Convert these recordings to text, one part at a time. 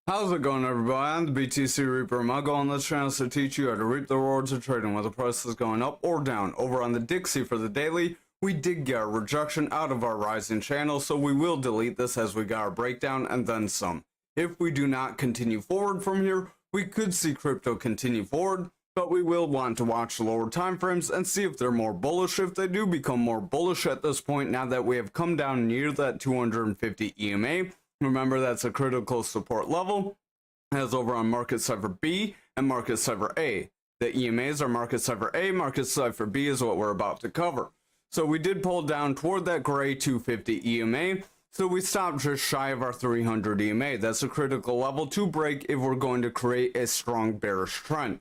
How's it going, everybody? I'm the BTC Reaper. My goal on this channel is to teach you how to reap the rewards of trading whether the price is going up or down. Over on the Dixie for the daily, we did get a rejection out of our rising channel, so we will delete this as we got our breakdown and then some. If we do not continue forward from here, we could see crypto continue forward, but we will want to watch the lower time frames and see if they're more bullish. If they do become more bullish at this point, now that we have come down near that 250 EMA, remember that's a critical support level, as over on market cipher B and market cipher A. The EMAs are market cipher A, market cipher B is what we're about to cover. So we did pull down toward that gray 250 EMA, so we stopped just shy of our 300 EMA. That's a critical level to break if we're going to create a strong bearish trend.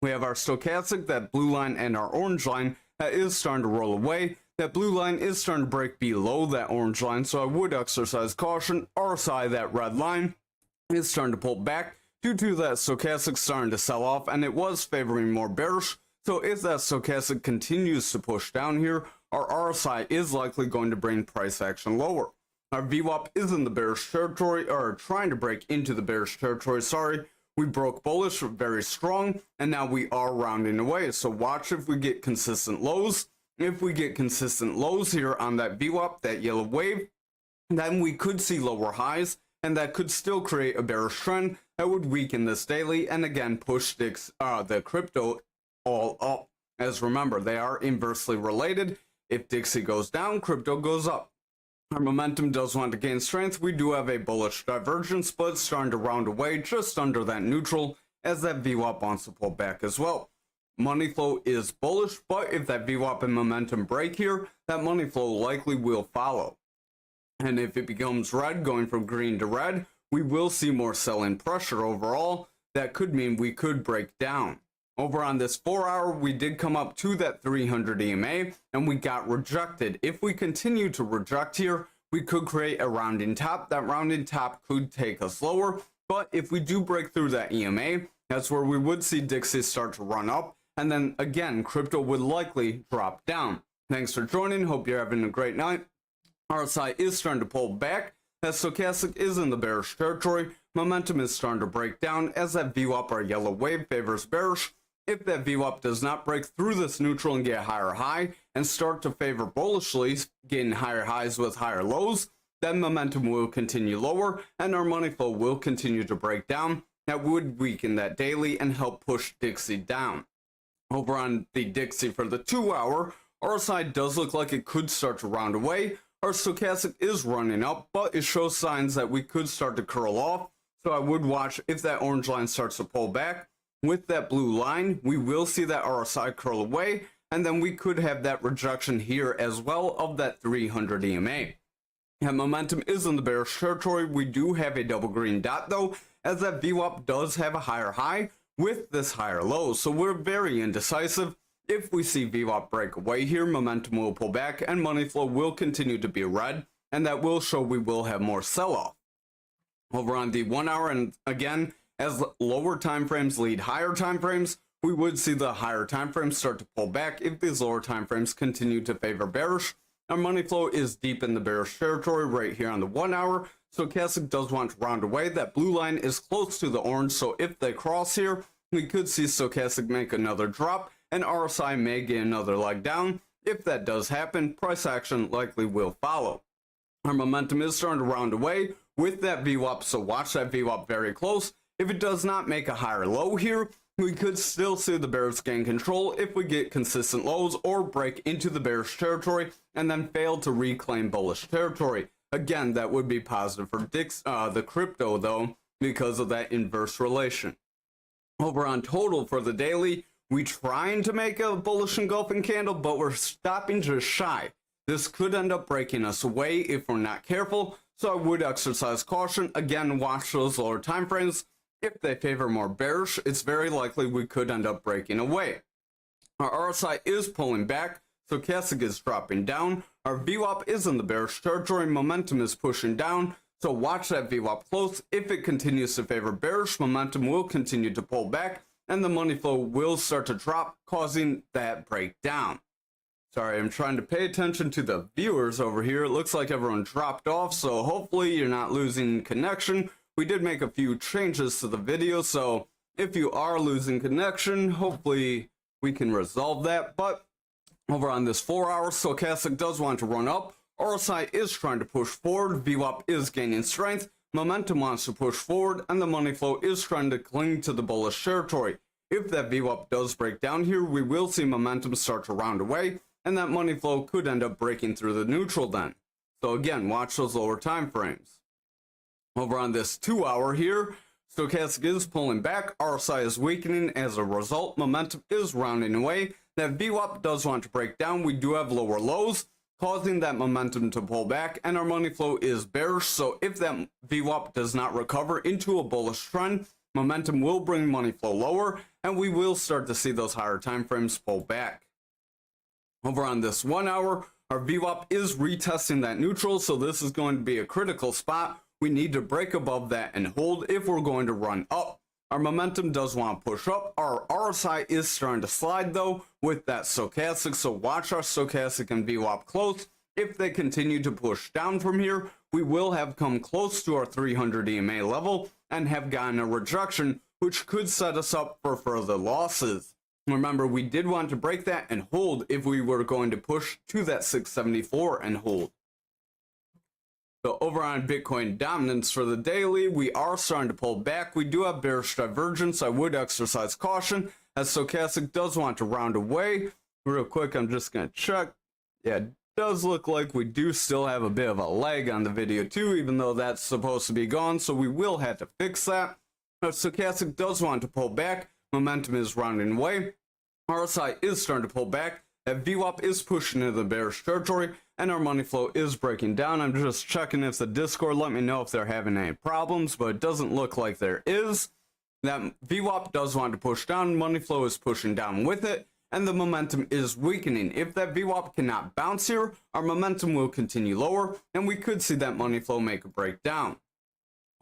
We have our stochastic, that blue line, and our orange line that is starting to roll away. That blue line is starting to break below that orange line, so I would exercise caution. RSI, that red line, is starting to pull back due to that stochastic starting to sell off, and it was favoring more bearish. So if that stochastic continues to push down here, our RSI is likely going to bring price action lower. Our VWAP is in the bearish territory, or trying to break into the bearish territory, sorry. We broke bullish very strong, and now we are rounding away. So watch if we get consistent lows. If we get consistent lows here on that VWAP, that yellow wave, then we could see lower highs, and that could still create a bearish trend that would weaken this daily and again push the crypto all up. As remember, they are inversely related. If Dixie goes down, crypto goes up. Our momentum does want to gain strength. We do have a bullish divergence, but it's starting to round away just under that neutral as that VWAP wants to pull back as well. Money flow is bullish, but if that VWAP and momentum break here, that money flow likely will follow. And if it becomes red, going from green to red, we will see more selling pressure overall. That could mean we could break down. Over on this 4 hour, we did come up to that 300 EMA, and we got rejected. If we continue to reject here, we could create a rounding top. That rounding top could take us lower, but if we do break through that EMA, that's where we would see Dixie start to run up, and then again, crypto would likely drop down. Thanks for joining. Hope you're having a great night. RSI is starting to pull back. That stochastic is in the bearish territory. Momentum is starting to break down as that VWAP, our yellow wave, favors bearish. If that VWAP does not break through this neutral and get a higher high and start to favor bullishly, getting higher highs with higher lows, then momentum will continue lower and our money flow will continue to break down. That would weaken that daily and help push Dixie down. Over on the Dixie for the 2 hour, RSI does look like it could start to round away. Our stochastic is running up, but it shows signs that we could start to curl off. So I would watch if that orange line starts to pull back. With that blue line, we will see that RSI curl away, and then we could have that rejection here as well of that 300 EMA. And momentum is in the bearish territory. We do have a double green dot though, as that VWAP does have a higher high with this higher low, so we're very indecisive. If we see VWAP break away here, momentum will pull back and money flow will continue to be red, and that will show we will have more sell-off. Over on the 1 hour, and again, as lower time frames lead higher time frames, we would see the higher time frames start to pull back if these lower time frames continue to favor bearish. Our money flow is deep in the bearish territory right here on the 1 hour. Stochastic does want to round away. That blue line is close to the orange, so if they cross here, we could see stochastic make another drop and RSI may get another leg down. If that does happen, price action likely will follow. Our momentum is starting to round away with that VWAP, so watch that VWAP very close. If it does not make a higher low here, we could still see the bears gain control if we get consistent lows or break into the bearish territory and then fail to reclaim bullish territory. Again, that would be positive for the crypto though, because of that inverse relation. Over on total for the daily, we trying to make a bullish engulfing candle, but we're stopping just shy. This could end up breaking us away if we're not careful, so I would exercise caution. Again, watch those lower time frames. If they favor more bearish, it's very likely we could end up breaking away. Our RSI is pulling back, stochastic is dropping down. Our VWAP is in the bearish territory, momentum is pushing down, so watch that VWAP close. If it continues to favor bearish, momentum will continue to pull back, and the money flow will start to drop, causing that breakdown. Sorry, I'm trying to pay attention to the viewers over here. It looks like everyone dropped off, so hopefully you're not losing connection we did make a few changes to the video, so if you are losing connection, hopefully we can resolve that. But over on this 4-hour, stochastic does want to run up, RSI is trying to push forward, VWAP is gaining strength, momentum wants to push forward, and the money flow is trying to cling to the bullish territory. If that VWAP does break down here, we will see momentum start to round away, and that money flow could end up breaking through the neutral then. So again, watch those lower time frames. Over on this 2-hour here, stochastic is pulling back, RSI is weakening. As a result, momentum is rounding away. That VWAP does want to break down. We do have lower lows, causing that momentum to pull back, and our money flow is bearish. So if that VWAP does not recover into a bullish trend, momentum will bring money flow lower, and we will start to see those higher time frames pull back. Over on this 1-hour, our VWAP is retesting that neutral, so this is going to be a critical spot. We need to break above that and hold if we're going to run up. Our momentum does want to push up. Our RSI is starting to slide though with that stochastic, so watch our stochastic and VWAP close. If they continue to push down from here, we will have come close to our 300 EMA level and have gotten a rejection, which could set us up for further losses. Remember, we did want to break that and hold if we were going to push to that 674 and hold. So over on Bitcoin dominance for the daily, we are starting to pull back. We do have bearish divergence. I would exercise caution as stochastic does want to round away. Real quick, I'm just going to check. Yeah, it does look like we do still have a bit of a lag on the video too, even though that's supposed to be gone. So we will have to fix that. Now, stochastic does want to pull back. Momentum is rounding away. RSI is starting to pull back. That VWAP is pushing into the bearish territory, and our money flow is breaking down. I'm just checking if the Discord let me know if they're having any problems, but it doesn't look like there is. That VWAP does want to push down, money flow is pushing down with it, and the momentum is weakening. If that VWAP cannot bounce here, our momentum will continue lower, and we could see that money flow make a breakdown.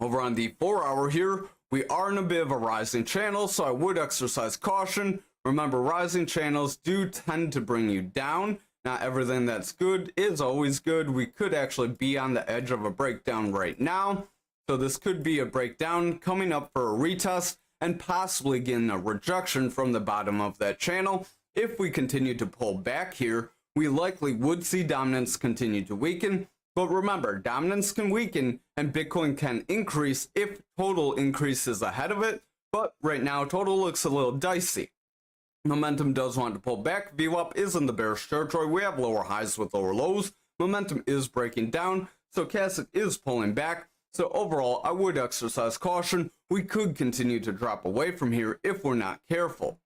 Over on the 4-hour here, we are in a bit of a rising channel, so I would exercise caution. Remember, rising channels do tend to bring you down. Not everything that's good is always good. We could actually be on the edge of a breakdown right now. So this could be a breakdown coming up for a retest and possibly getting a rejection from the bottom of that channel. If we continue to pull back here, we likely would see dominance continue to weaken. But remember, dominance can weaken and Bitcoin can increase if total increases ahead of it. But right now, total looks a little dicey. Momentum does want to pull back. VWAP is in the bearish territory. We have lower highs with lower lows. Momentum is breaking down. Stochastic is pulling back. So overall, I would exercise caution. We could continue to drop away from here if we're not careful.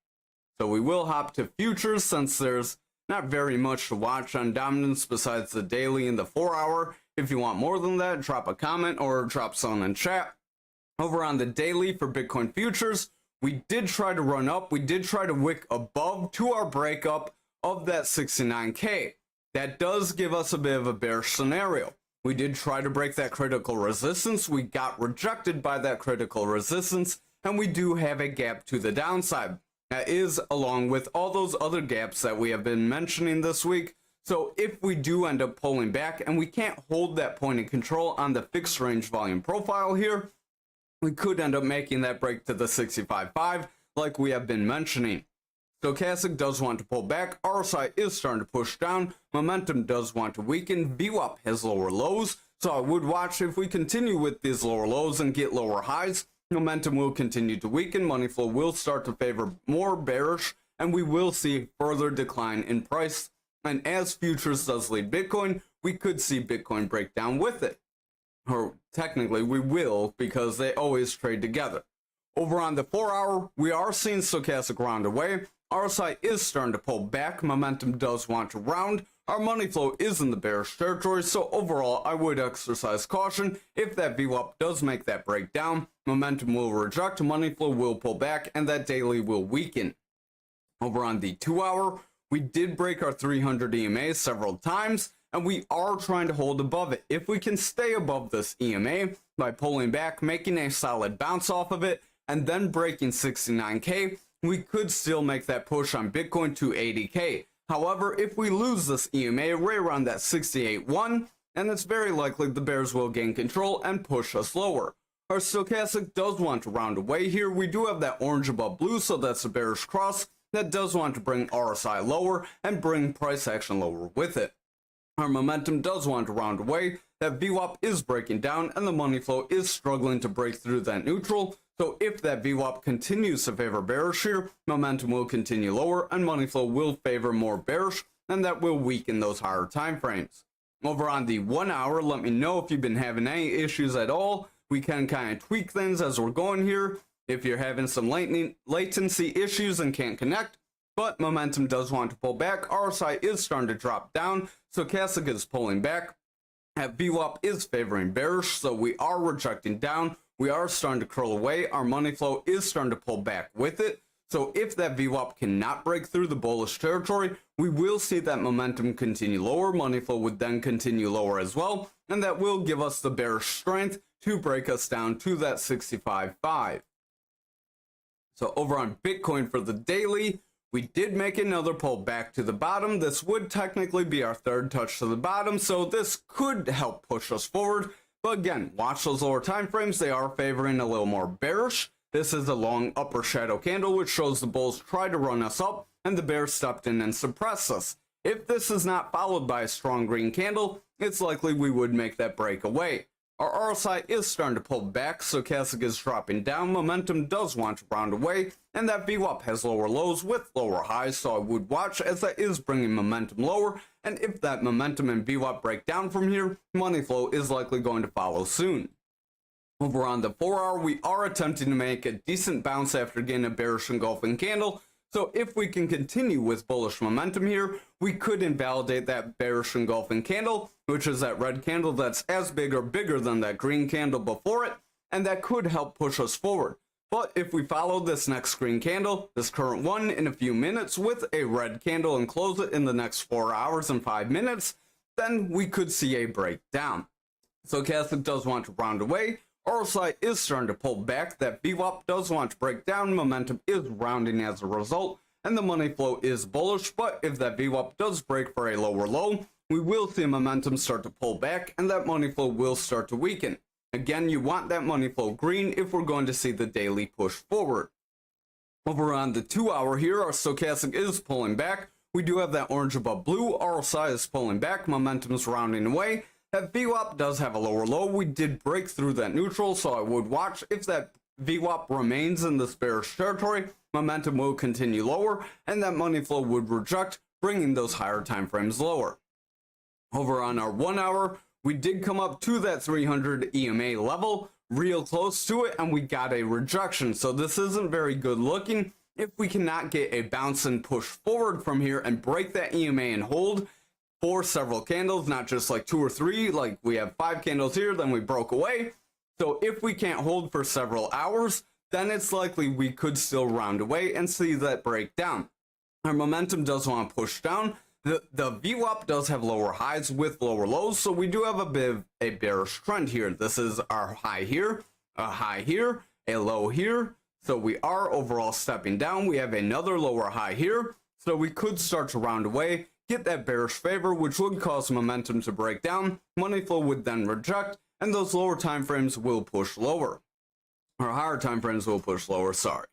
So we will hop to futures since there's not very much to watch on dominance besides the daily and the 4-hour. If you want more than that, drop a comment or drop something in chat. Over on the daily for Bitcoin futures, we did try to run up. We did try to wick above to our breakup of that 69K. That does give us a bit of a bearish scenario. We did try to break that critical resistance. We got rejected by that critical resistance, and we do have a gap to the downside. That is along with all those other gaps that we have been mentioning this week. So if we do end up pulling back and we can't hold that point of control on the fixed range volume profile here, we could end up making that break to the 65.5 like we have been mentioning. Stochastic does want to pull back, RSI is starting to push down, momentum does want to weaken, VWAP has lower lows, so I would watch if we continue with these lower lows and get lower highs, momentum will continue to weaken, money flow will start to favor more bearish, and we will see further decline in price. And as futures does lead Bitcoin, we could see Bitcoin break down with it. Or technically we will, because they always trade together. Over on the 4-hour, we are seeing stochastic round away. RSI is starting to pull back. Momentum does want to round. Our money flow is in the bearish territory, so overall I would exercise caution. If that VWAP does make that breakdown, momentum will reject, money flow will pull back, and that daily will weaken. Over on the 2-hour, we did break our 300 EMA several times, and we are trying to hold above it. If we can stay above this EMA by pulling back, making a solid bounce off of it, and then breaking 69K, we could still make that push on Bitcoin to 80K. However, if we lose this EMA right around that 68.1, and it's very likely the bears will gain control and push us lower. Our stochastic does want to round away here. We do have that orange above blue, so that's a bearish cross that does want to bring RSI lower and bring price action lower with it. Our momentum does want to round away. That VWAP is breaking down and the money flow is struggling to break through that neutral. So if that VWAP continues to favor bearish here, momentum will continue lower and money flow will favor more bearish, and that will weaken those higher time frames. Over on the 1 hour, let me know if you've been having any issues at all. We can kind of tweak things as we're going here. If you're having some latency issues and can't connect, but momentum does want to pull back. RSI is starting to drop down. Stochastic is pulling back. That VWAP is favoring bearish, so we are rejecting down. We are starting to curl away. Our money flow is starting to pull back with it. So if that VWAP cannot break through the bullish territory, we will see that momentum continue lower. Money flow would then continue lower as well, and that will give us the bearish strength to break us down to that 65.5. So over on Bitcoin for the daily, we did make another pull back to the bottom. This would technically be our third touch to the bottom, so this could help push us forward. But again, watch those lower time frames. They are favoring a little more bearish. This is a long upper shadow candle, which shows the bulls tried to run us up, and the bears stepped in and suppressed us. If this is not followed by a strong green candle, it's likely we would make that break away. Our RSI is starting to pull back, stochastic is dropping down, momentum does want to round away, and that VWAP has lower lows with lower highs, so I would watch as that is bringing momentum lower, and if that momentum and VWAP break down from here, money flow is likely going to follow soon. Over on the 4 hour, we are attempting to make a decent bounce after getting a bearish engulfing candle. So if we can continue with bullish momentum here, we could invalidate that bearish engulfing candle, which is that red candle that's as big or bigger than that green candle before it, and that could help push us forward. But if we follow this next green candle, this current one, in a few minutes with a red candle and close it in the next 4 hours and 5 minutes, then we could see a breakdown. Stochastic does want to round away. RSI is starting to pull back. That VWAP does want to break down. Momentum is rounding as a result, and the money flow is bullish. But if that VWAP does break for a lower low, we will see momentum start to pull back, and that money flow will start to weaken. Again, you want that money flow green if we're going to see the daily push forward. Over on the 2 hour here, our stochastic is pulling back. We do have that orange above blue. RSI is pulling back. Momentum is rounding away. That VWAP does have a lower low. We did break through that neutral, so I would watch. If that VWAP remains in this bearish territory, momentum will continue lower, and that money flow would reject, bringing those higher time frames lower. Over on our 1 hour, we did come up to that 300 EMA level, real close to it, and we got a rejection. So this isn't very good looking. If we cannot get a bounce and push forward from here and break that EMA and hold for several candles, not just like 2 or 3, like we have 5 candles here, then we broke away. So if we can't hold for several hours, then it's likely we could still round away and see that break down. Our momentum does want to push down. The VWAP does have lower highs with lower lows, so we do have a bit of a bearish trend here. This is our high here, a high here, a low here. So we are overall stepping down. We have another lower high here, so we could start to round away, get that bearish favor, which would cause momentum to break down. Money flow would then reject, and those lower time frames will push lower. Or higher time frames will push lower, sorry.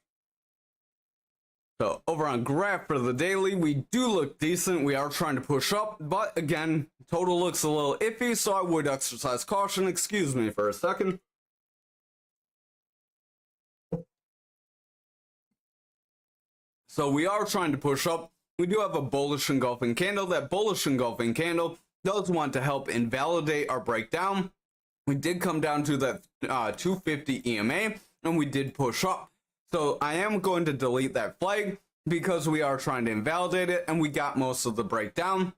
So over on graph for the daily, we do look decent. We are trying to push up, but again, total looks a little iffy, so I would exercise caution. Excuse me for a second. So we are trying to push up. We do have a bullish engulfing candle. That bullish engulfing candle does want to help invalidate our breakdown. We did come down to that 250 EMA, and we did push up. So I am going to delete that flag because we are trying to invalidate it, and we got most of the breakdown.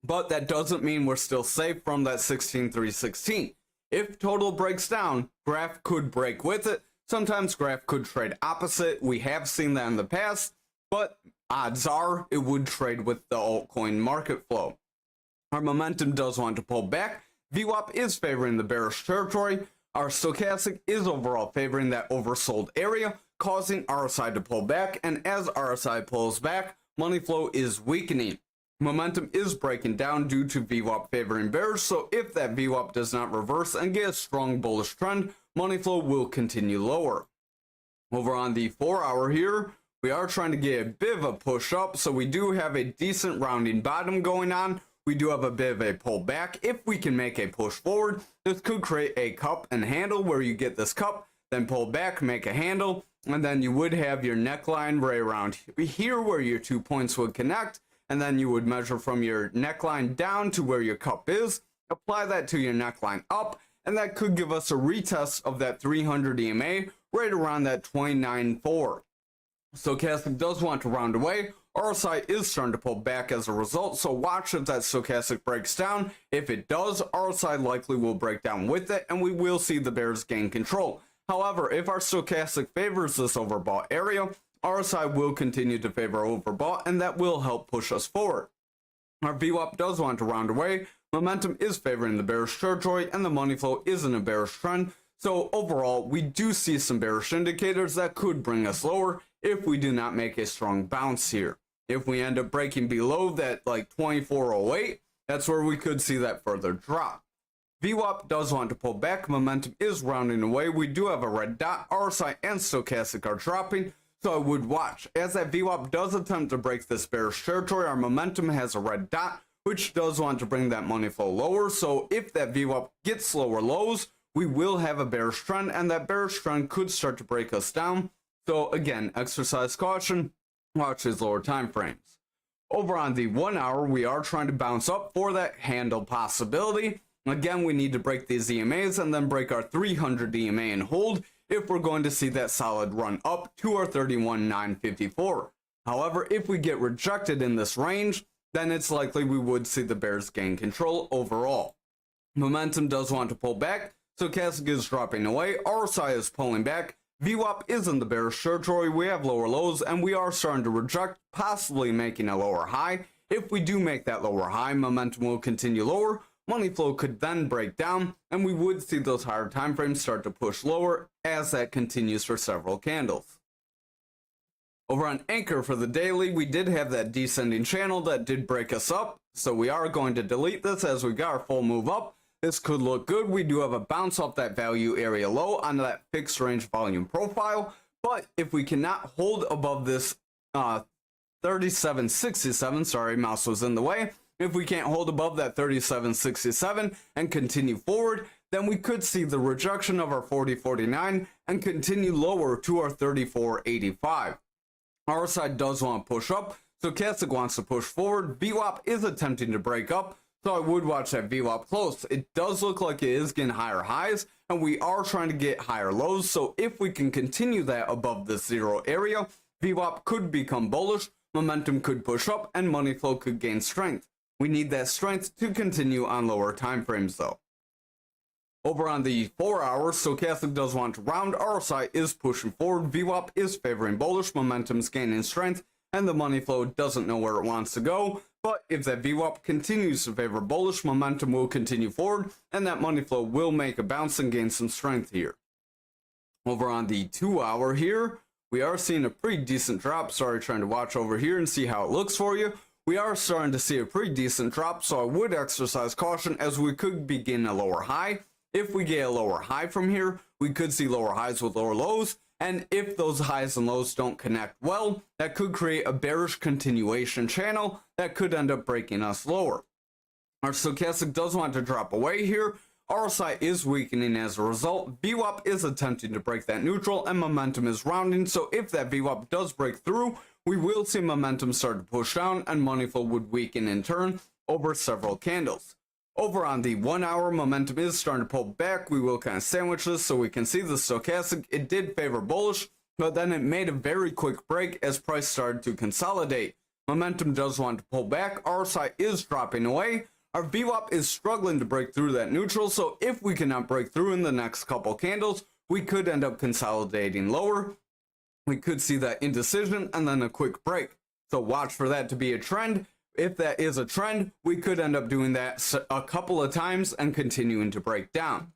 But that doesn't mean we're still safe from that 16,316. If total breaks down, graph could break with it. Sometimes graph could trade opposite. We have seen that in the past, but odds are it would trade with the altcoin market flow. Our momentum does want to pull back. VWAP is favoring the bearish territory. Our stochastic is overall favoring that oversold area, causing RSI to pull back, and as RSI pulls back, money flow is weakening. Momentum is breaking down due to VWAP favoring bears, so if that VWAP does not reverse and get a strong bullish trend, money flow will continue lower. Over on the 4-hour here, we are trying to get a bit of a push up, so we do have a decent rounding bottom going on. We do have a bit of a pullback. If we can make a push forward, this could create a cup and handle where you get this cup, then pull back, make a handle, and then you would have your neckline right around here where your 2 points would connect, and then you would measure from your neckline down to where your cup is, apply that to your neckline up, and that could give us a retest of that 300 EMA right around that 29.4. Stochastic does want to round away. RSI is starting to pull back as a result, so watch if that stochastic breaks down. If it does, RSI likely will break down with it, and we will see the bears gain control. However, if our stochastic favors this overbought area, RSI will continue to favor overbought, and that will help push us forward. Our VWAP does want to round away. Momentum is favoring the bearish territory, and the money flow is in a bearish trend. So overall, we do see some bearish indicators that could bring us lower if we do not make a strong bounce here. If we end up breaking below that like 2408, that's where we could see that further drop. VWAP does want to pull back. Momentum is rounding away. We do have a red dot. RSI and stochastic are dropping, so I would watch. As that VWAP does attempt to break this bearish territory, our momentum has a red dot, which does want to bring that money flow lower. So if that VWAP gets lower lows, we will have a bearish trend, and that bearish trend could start to break us down. So again, exercise caution, watch these lower time frames. Over on the 1 hour, we are trying to bounce up for that handle possibility. Again, we need to break these EMAs and then break our 300 EMA and hold if we're going to see that solid run up to our 31,954. However, if we get rejected in this range, then it's likely we would see the bears gain control overall. Momentum does want to pull back, stochastic is dropping away, RSI is pulling back, VWAP is in the bearish territory, we have lower lows, and we are starting to reject, possibly making a lower high. If we do make that lower high, momentum will continue lower, money flow could then break down, and we would see those higher time frames start to push lower as that continues for several candles. Over on Ankr for the daily, we did have that descending channel that did break us up, so we are going to delete this as we got our full move up. This could look good. We do have a bounce off that value area low on that fixed range volume profile, but if we cannot hold above this 3767, sorry, mouse was in the way. If we can't hold above that 3767 and continue forward, then we could see the rejection of our 4049 and continue lower to our 3485. RSI does want to push up, stochastic wants to push forward, VWAP is attempting to break up, so I would watch that VWAP close. It does look like it is getting higher highs, and we are trying to get higher lows, so if we can continue that above this zero area, VWAP could become bullish, momentum could push up, and money flow could gain strength. We need that strength to continue on lower time frames though. Over on the 4 hours, stochastic does want to round, RSI is pushing forward, VWAP is favoring bullish, momentum's gaining strength, and the money flow doesn't know where it wants to go. But if that VWAP continues to favor bullish, momentum will continue forward, and that money flow will make a bounce and gain some strength here. Over on the 2 hour here, we are seeing a pretty decent drop. Sorry, trying to watch over here and see how it looks for you. We are starting to see a pretty decent drop, so I would exercise caution as we could begin a lower high. If we get a lower high from here, we could see lower highs with lower lows, and if those highs and lows don't connect well, that could create a bearish continuation channel that could end up breaking us lower. Our stochastic does want to drop away here. RSI is weakening as a result. VWAP is attempting to break that neutral, and momentum is rounding, so if that VWAP does break through, we will see momentum start to push down, and money flow would weaken in turn over several candles. Over on the 1 hour, momentum is starting to pull back. We will kind of sandwich this so we can see the stochastic. It did favor bullish, but then it made a very quick break as price started to consolidate. Momentum does want to pull back. RSI is dropping away. Our VWAP is struggling to break through that neutral, so if we cannot break through in the next couple candles, we could end up consolidating lower. We could see that indecision and then a quick break. So watch for that to be a trend. If that is a trend, we could end up doing that a couple of times and continuing to break down.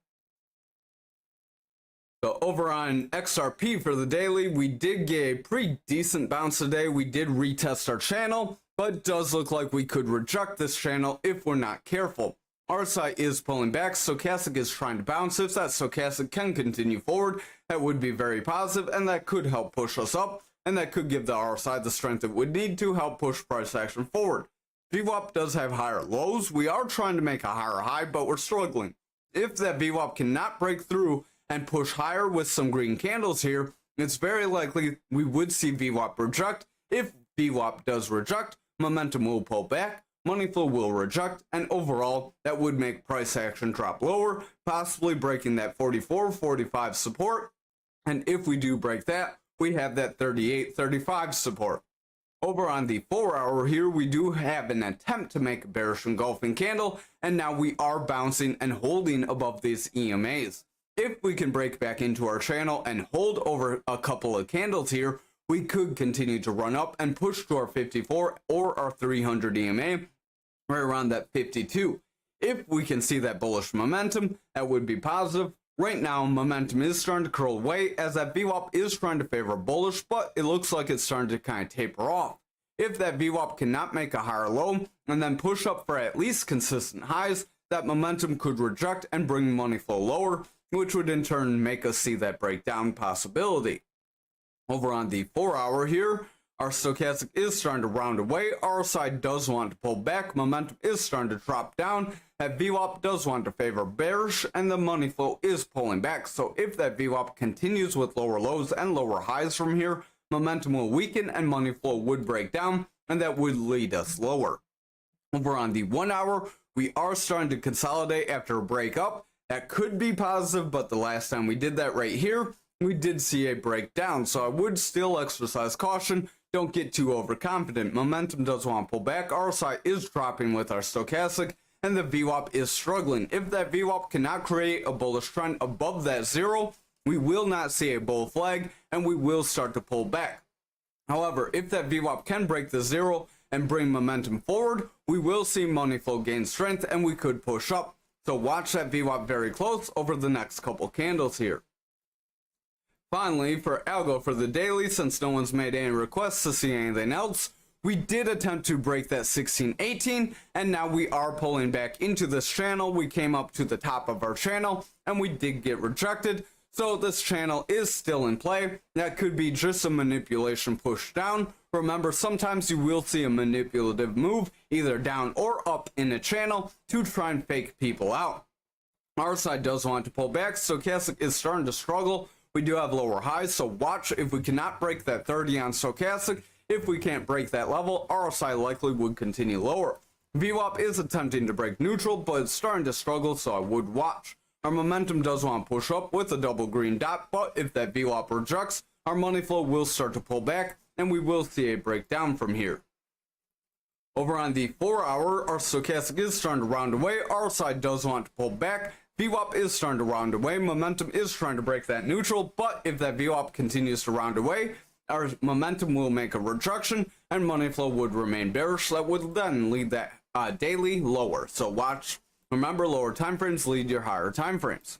So over on XRP for the daily, we did get a pretty decent bounce today. We did retest our channel, but it does look like we could reject this channel if we're not careful. RSI is pulling back, stochastic is trying to bounce. If that stochastic can continue forward, that would be very positive, and that could help push us up, and that could give the RSI the strength it would need to help push price action forward. VWAP does have higher lows. We are trying to make a higher high, but we're struggling. If that VWAP cannot break through and push higher with some green candles here, it's very likely we would see VWAP reject. If VWAP does reject, momentum will pull back, money flow will reject, and overall, that would make price action drop lower, possibly breaking that 44-45 support. And if we do break that, we have that 38-35 support. Over on the 4-hour here, we do have an attempt to make a bearish engulfing candle, and now we are bouncing and holding above these EMAs. If we can break back into our channel and hold over a couple of candles here, we could continue to run up and push to our 54 or our 300 EMA, right around that 52. If we can see that bullish momentum, that would be positive. Right now, momentum is starting to curl away as that VWAP is trying to favor bullish, but it looks like it's starting to kind of taper off. If that VWAP cannot make a higher low and then push up for at least consistent highs, that momentum could reject and bring money flow lower, which would in turn make us see that breakdown possibility. Over on the 4-hour here, our stochastic is starting to round away. RSI does want to pull back. Momentum is starting to drop down. That VWAP does want to favor bearish, and the money flow is pulling back. So if that VWAP continues with lower lows and lower highs from here, momentum will weaken and money flow would break down, and that would lead us lower. Over on the 1-hour, we are starting to consolidate after a breakup. That could be positive, but the last time we did that right here, we did see a breakdown. So I would still exercise caution. Don't get too overconfident. Momentum does want to pull back. RSI is dropping with our stochastic, and the VWAP is struggling. If that VWAP cannot create a bullish trend above that zero, we will not see a bull flag, and we will start to pull back. However, if that VWAP can break the zero and bring momentum forward, we will see money flow gain strength, and we could push up. So watch that VWAP very close over the next couple candles here. Finally, for ALGO for the daily, since no one's made any requests to see anything else, we did attempt to break that 1618, and now we are pulling back into this channel. We came up to the top of our channel, and we did get rejected. So this channel is still in play. That could be just a manipulation push down. Remember, sometimes you will see a manipulative move, either down or up in a channel, to try and fake people out. Our side does want to pull back. Stochastic is starting to struggle. We do have lower highs, so watch if we cannot break that 30 on stochastic. If we can't break that level, RSI likely would continue lower. VWAP is attempting to break neutral, but it's starting to struggle, so I would watch. Our momentum does want to push up with a double green dot, but if that VWAP rejects, our money flow will start to pull back, and we will see a breakdown from here. Over on the 4-hour, our stochastic is starting to round away. RSI does want to pull back. VWAP is starting to round away. Momentum is trying to break that neutral, but if that VWAP continues to round away, our momentum will make a rejection, and money flow would remain bearish. That would then lead that daily lower. So watch. Remember, lower time frames lead your higher time frames.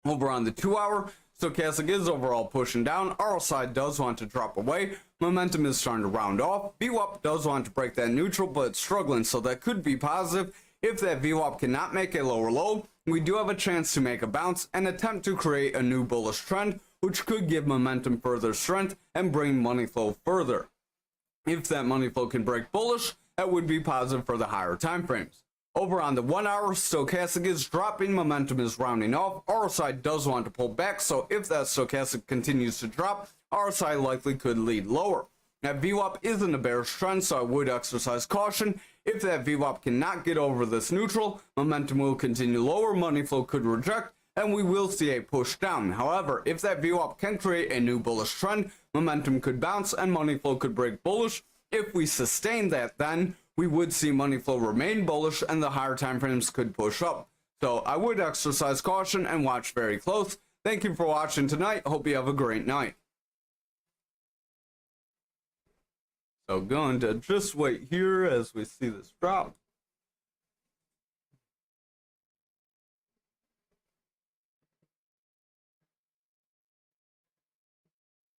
Over on the 2-hour, stochastic is overall pushing down. RSI does want to drop away. Momentum is starting to round off. VWAP does want to break that neutral, but it's struggling, so that could be positive. If that VWAP cannot make a lower low, we do have a chance to make a bounce and attempt to create a new bullish trend, which could give momentum further strength and bring money flow further. If that money flow can break bullish, that would be positive for the higher time frames. Over on the 1-hour, stochastic is dropping, momentum is rounding off. RSI does want to pull back, so if that stochastic continues to drop, RSI likely could lead lower. That VWAP is in a bearish trend, so I would exercise caution. If that VWAP cannot get over this neutral, momentum will continue lower, money flow could reject, and we will see a push down. However, if that VWAP can create a new bullish trend, momentum could bounce and money flow could break bullish. If we sustain that, then we would see money flow remain bullish and the higher time frames could push up. So I would exercise caution and watch very close. Thank you for watching tonight. Hope you have a great night. So going to just wait here as we see this drop.